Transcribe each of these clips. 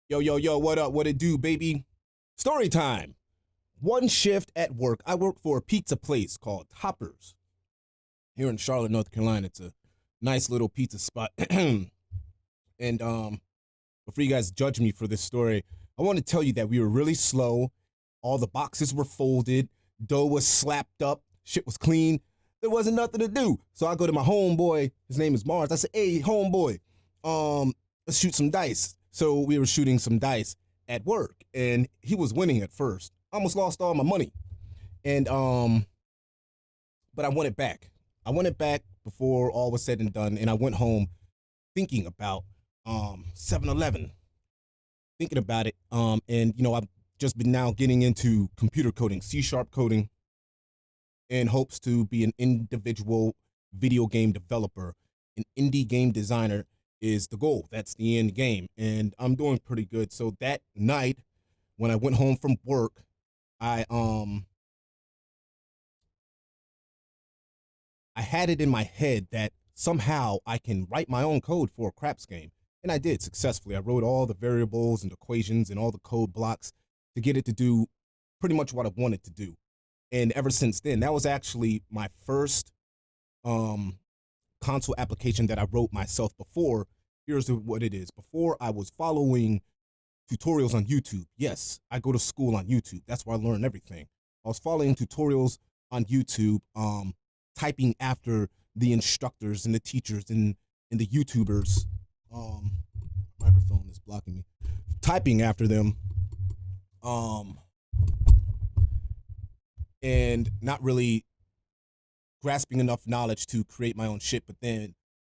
Yo, yo, yo, what up? What it do, baby? Story time. One shift at work. I work for a pizza place called Toppers here in Charlotte, North Carolina. It's a nice little pizza spot. And before you guys judge me for this story, I want to tell you that we were really slow. All the boxes were folded, dough was slapped up, shit was clean. There wasn't nothing to do. So I go to my homeboy, his name is Mars. I said, "Hey, homeboy, let's shoot some dice." So we were shooting some dice at work, and he was winning at first. I almost lost all my money. And but I won it back. I won it back before all was said and done, and I went home thinking about 7-Eleven, thinking about it. And I've just been now getting into computer coding, C# coding, in hopes to be an individual video game developer. An indie game designer is the goal. That's the end game. And I'm doing pretty good. So that night when I went home from work, I I had it in my head that somehow I can write my own code for a craps game. And I did successfully. I wrote all the variables and equations and all the code blocks to get it to do pretty much what I wanted to do. And ever since then, that was actually my first um, console application that I wrote myself before. Here's what it is. Before, I was following tutorials on YouTube. Yes, I go to school on YouTube. That's where I learn everything. I was following tutorials on YouTube, typing after the instructors and the teachers and the YouTubers. Um, Microphone is blocking me. Typing after them, um, and not really grasping enough knowledge to create my own shit. But then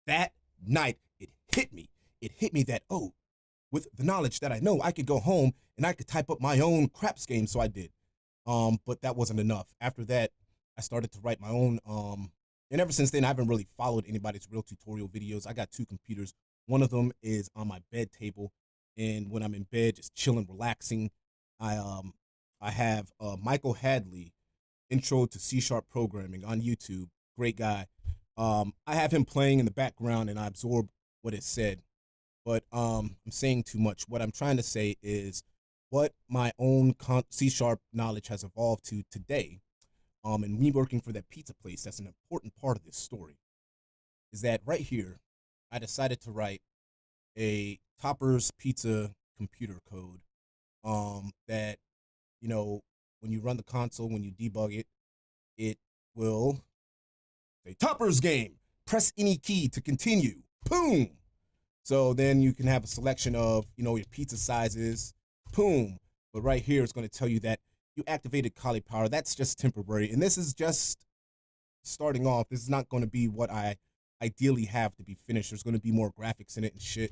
that night, it hit me. It hit me that, oh, with the knowledge that I know, I could go home and I could type up my own craps game. So I did. But that wasn't enough. After that, I started to write my own. And ever since then, I haven't really followed anybody's real tutorial videos. I got two computers. One of them is on my bed table, and when I'm in bed, just chilling, relaxing, I um I have Michael Hadley, Intro to C# Programming on YouTube. Great guy. I have him playing in the background, and I absorb what is said. But I'm saying too much. What I'm trying to say is what my own C# knowledge has evolved to today. And me working for that pizza place, that's an important part of this story. Is that right here? I decided to write a Toppers pizza computer code. That you know when you run the console, when you debug it, it will say Toppers game. Press any key to continue. Boom. So then you can have a selection of your pizza sizes. Boom. But right here, it's going to tell you that you activated Kali Power. That's just temporary, and this is just starting off. This is not going to be what I ideally have to be finished. There's going to be more graphics in it and shit.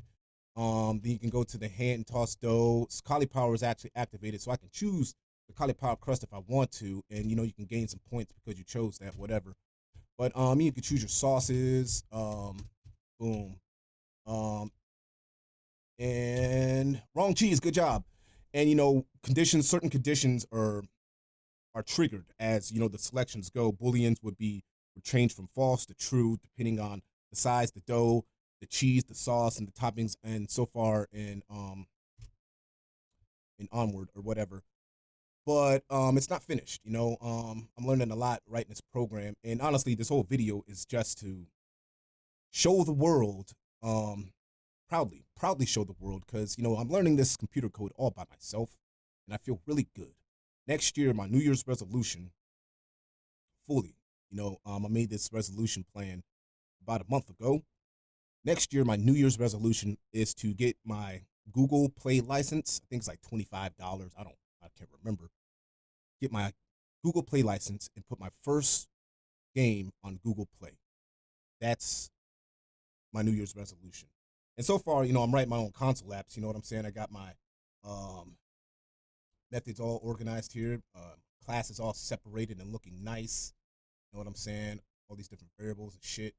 Then you can go to the hand toss dough. Kali Power is actually activated, so I can choose the Kali Power crust if I want to, and you can gain some points because you chose that, whatever. But you can choose your sauces. Boom. Um, and wrong cheese. Good job. And conditions. Certain conditions are triggered as the selections go. Booleans would change from false to true depending on the size, the dough, the cheese, the sauce, and the toppings, and so far in onward or whatever. But it's not finished. I'm learning a lot writing this program, and honestly, this whole video is just to show the world, proudly show the world, because I'm learning this computer code all by myself, and I feel really good. Next year, my New Year's resolution, fully, I made this resolution plan about a month ago. Next year, my New Year's resolution is to get my Google Play license. I think it's like $25. I can't remember. Get my Google Play license and put my first game on Google Play. That's my New Year's resolution. And so far, I'm writing my own console apps. You know what I'm saying? I got my um, methods all organized here. Class is all separated and looking nice. You know what I'm saying? All these different variables and shit.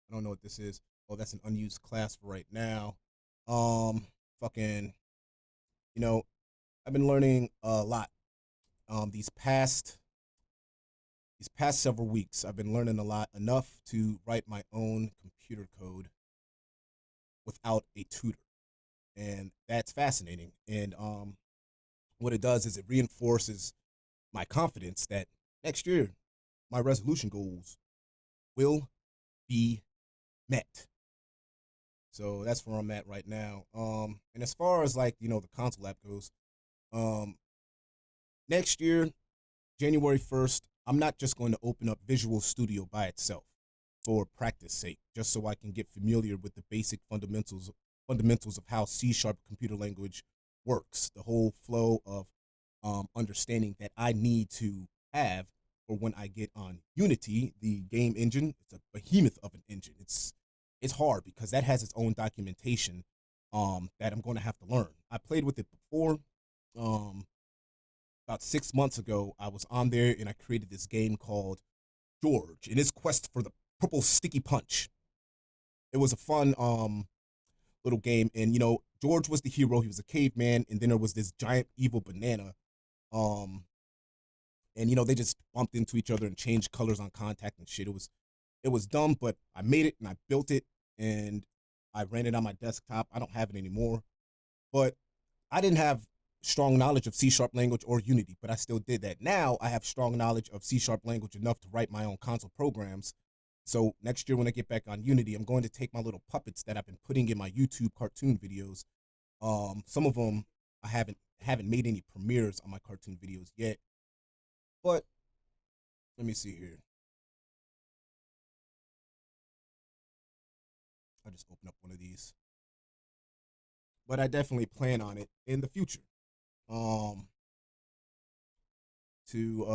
I don't know what this is. Oh, that's an unused class for right now. Fucking, you know, I've been learning a lot. These past several weeks, I've been learning a lot, enough to write my own computer code without a tutor. and that's fascinating. And what it does is it reinforces my confidence that next year my resolution goals will be met. So that's where I'm at right now. And as far as like the console app goes, um, next year January 1st, I'm not just going to open up Visual Studio by itself for practice sake, just so I can get familiar with the basic fundamentals of how C sharp computer language works, the whole flow of understanding that I need to have for when I get on Unity, the game engine. It's a behemoth of an engine. It's hard because that has its own documentation that I'm going to have to learn. I played with it before. Um, about 6 months ago, I was on there and I created this game called George in his quest for the purple sticky punch. It was a fun little game, and George was the hero. He was a caveman, and then there was this giant evil banana. Um, and they just bumped into each other and changed colors on contact and shit. It was dumb, but I made it and I built it and I ran it on my desktop. I don't have it anymore, but I didn't have strong knowledge of C sharp language or Unity, but I still did that. Now I have strong knowledge of C sharp language enough to write my own console programs. So next year when I get back on Unity, I'm going to take my little puppets that I've been putting in my YouTube cartoon videos. Some of them I haven't made any premieres on my cartoon videos yet, but let me see here. I'll just open up one of these. But I definitely plan on it in the future. Um, to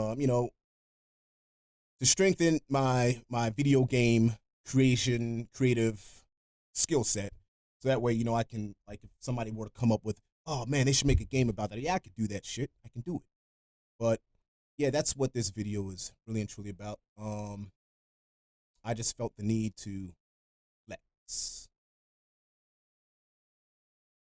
to strengthen my video game creative skill set. So that way, I can, like, if somebody were to come up with, oh man, they should make a game about that. Yeah, I could do that shit. I can do it. But yeah, that's what this video is really and truly about. I just felt the need to flex.